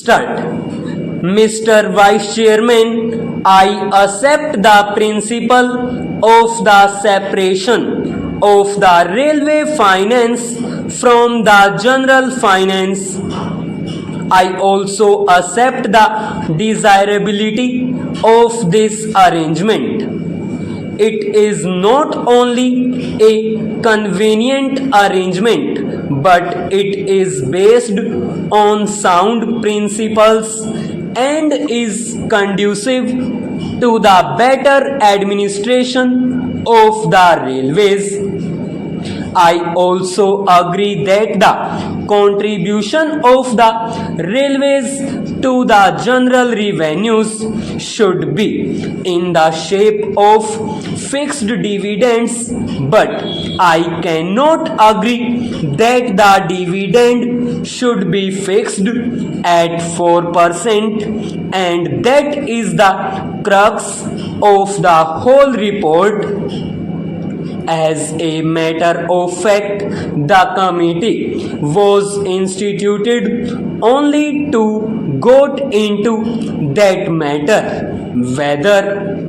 Start. Mr. Vice Chairman, I accept the principle of the separation of the railway finance from the general finance. I also accept the desirability of this arrangement. It is not only a convenient arrangement, but it is based on sound principles and is conducive to the better administration of the railways. I also agree that the contribution of the railways to the general revenues should be in the shape of fixed dividends, but I cannot agree that the dividend should be fixed at 4%, and that is the crux of the whole report. As a matter of fact, the committee was instituted only to go into that matter, whether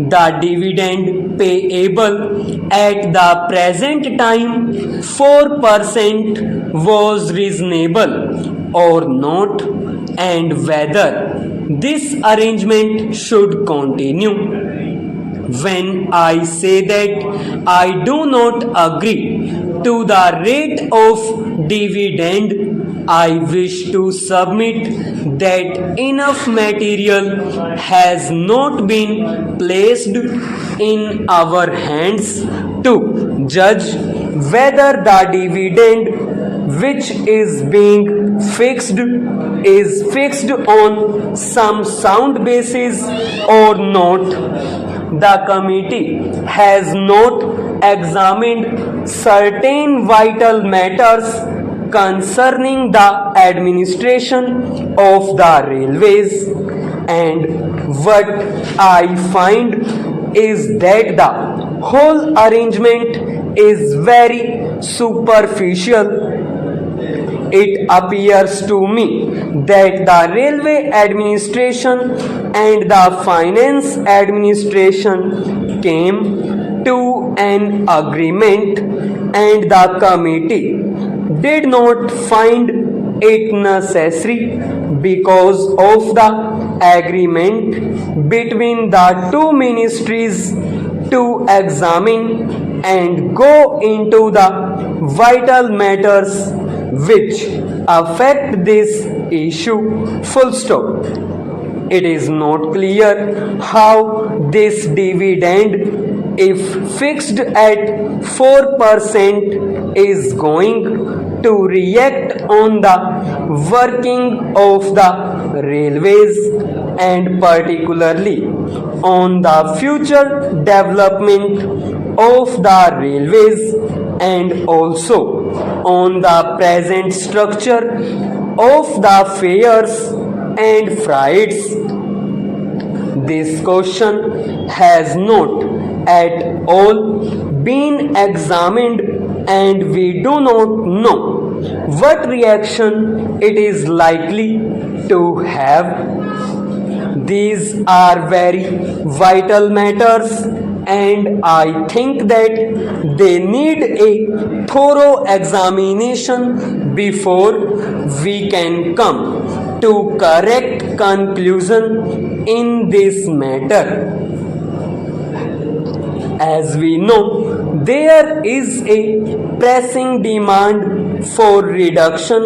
the dividend payable at the present time 4% was reasonable or not, and whether this arrangement should continue. When I say that I do not agree to the rate of dividend, I wish to submit that enough material has not been placed in our hands to judge whether the dividend which is being fixed is fixed on some sound basis or not. The committee has not examined certain vital matters concerning the administration of the railways, and what I find is that the whole arrangement is very superficial. It appears to me that the railway administration and the finance administration came to an agreement, and the committee did not find it necessary because of the agreement between the two ministries to examine and go into the vital matters which affect this issue. Full stop. It is not clear how this dividend, if fixed at 4%, is going to react on the working of the railways, and particularly on the future development of the railways, and also on the present structure of the fares and freights. This question has not at all been examined, and we do not know what reaction it is likely to have. These are very vital matters, and I think that they need a thorough examination before we can come to correct conclusion in this matter. As we know, there is a pressing demand for reduction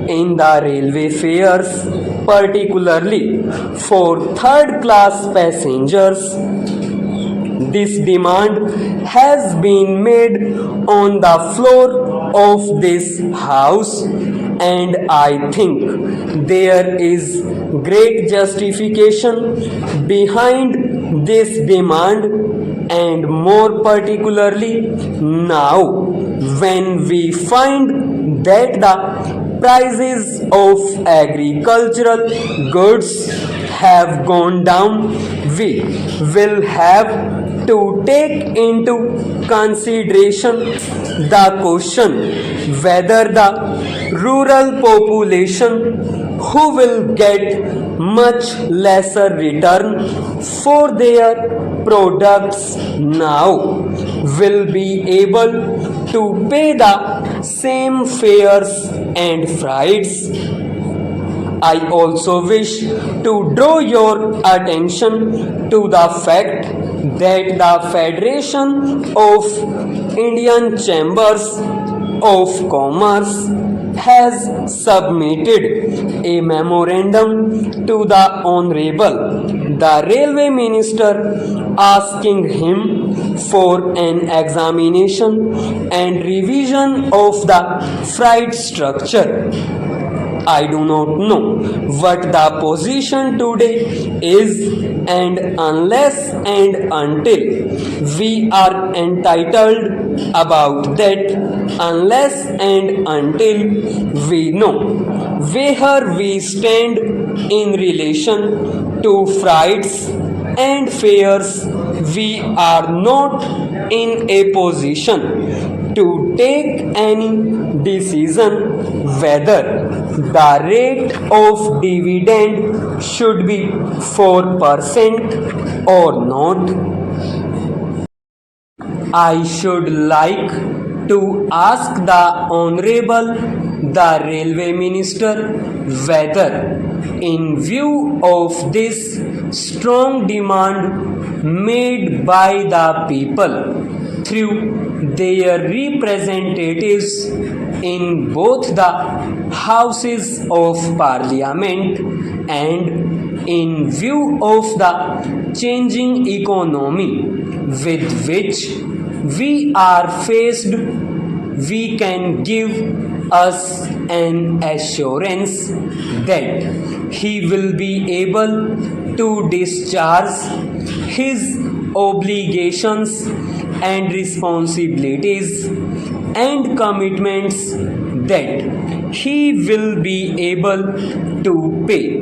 in the railway fares, particularly for third class passengers. This demand has been made on the floor of this house, and I think there is great justification behind this demand, and more particularly now when we find that the prices of agricultural goods have gone down, we will have to take into consideration the question whether the rural population who will get much lesser return for their products now will be able to pay the same fares and freights. I also wish to draw your attention to the fact that the Federation of Indian Chambers of Commerce has submitted a memorandum to the Honorable the Railway Minister asking him for an examination and revision of the freight structure. I do not know what the position today is, and unless and until we are entitled about that, unless and until we know where we stand in relation to freights and fares, we are not in a position to take any decision whether the rate of dividend should be 4% or not. I should like to ask the Honorable the Railway Minister whether, in view of this strong demand made by the people through their representatives in both the Houses of Parliament and in view of the changing economy with which we are faced, we can give us an assurance that he will be able to discharge his obligations and responsibilities and commitments, that he will be able to pay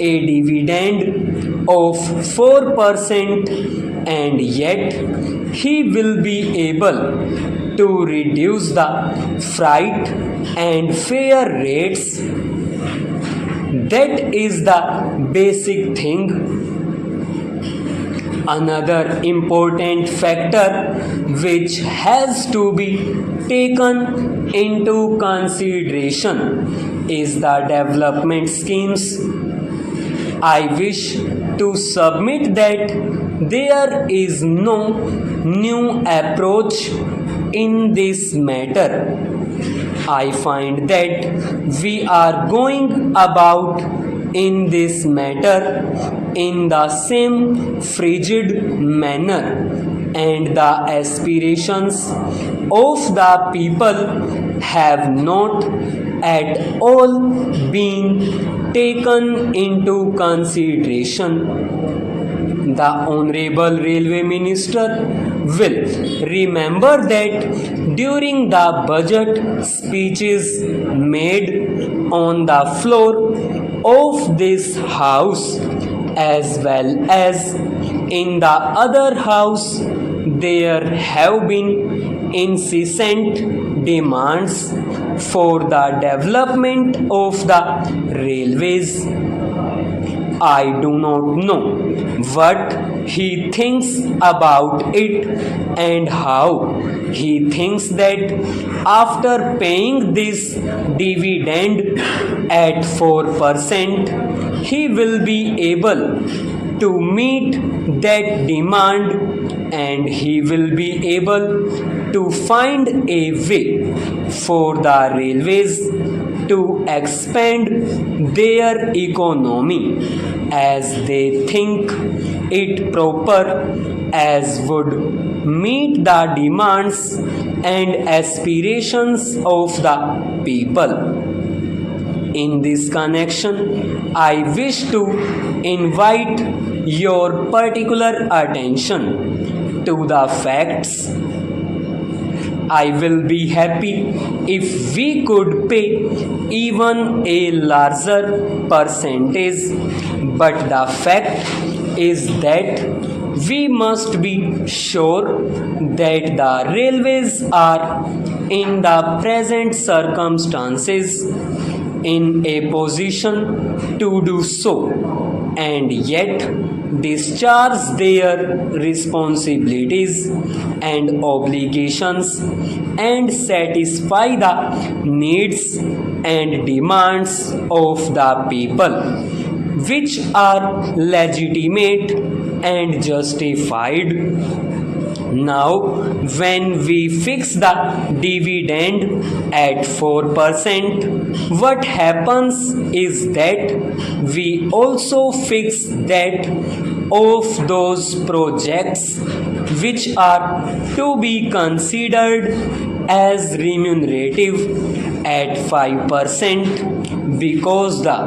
a dividend of 4% and yet he will be able to reduce the freight and fare rates. That is the basic thing. Another important factor which has to be taken into consideration is the development schemes. I wish to submit that there is no new approach in this matter. I find that we are going about in this matter in the same frigid manner, and the aspirations of the people have not at all been taken into consideration. The Honorable Railway Minister will remember that during the budget speeches made on the floor of this house as well as in the other house, there have been incessant demands for the development of the railways. I do not know what he thinks about it and how he thinks that after paying this dividend at 4%, he will be able to meet that demand and he will be able to find a way for the railways to expand their economy as they think it proper, as would meet the demands and aspirations of the people. In this connection, I wish to invite your particular attention to the facts. I will be happy if we could pay even a larger percentage, but the fact is that we must be sure that the railways are, in the present circumstances, in a position to do so, and yet discharge their responsibilities and obligations and satisfy the needs and demands of the people, which are legitimate and justified. Now, when we fix the dividend at 4%, what happens is that we also fix that of those projects which are to be considered as remunerative at 5%, because the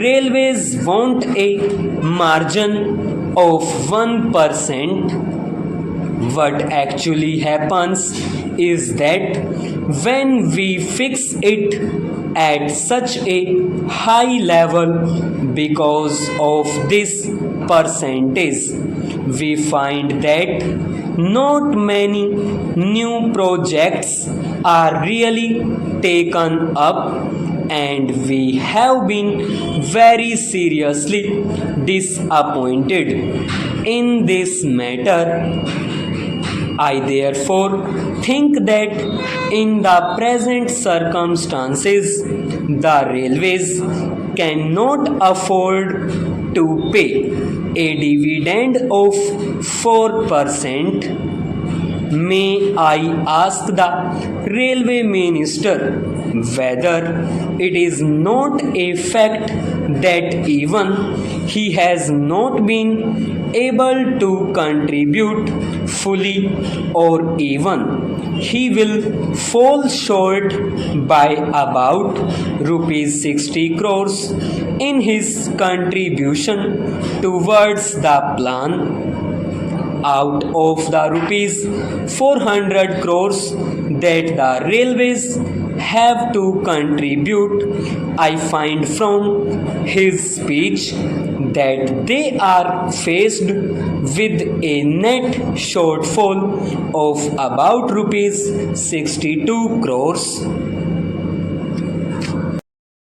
railways want a margin of 1%. What actually happens is that when we fix it at such a high level because of this percentage, we find that not many new projects are really taken up, and we have been very seriously disappointed in this matter. I therefore think that in the present circumstances, the railways cannot afford to pay a dividend of 4%. May I ask the railway minister whether it is not a fact that even he has not been able to contribute fully, or even he will fall short by about rupees 60 crores in his contribution towards the plan out of the rupees 400 crores that the railways have to contribute. I find from his speech that they are faced with a net shortfall of about rupees 62 crores.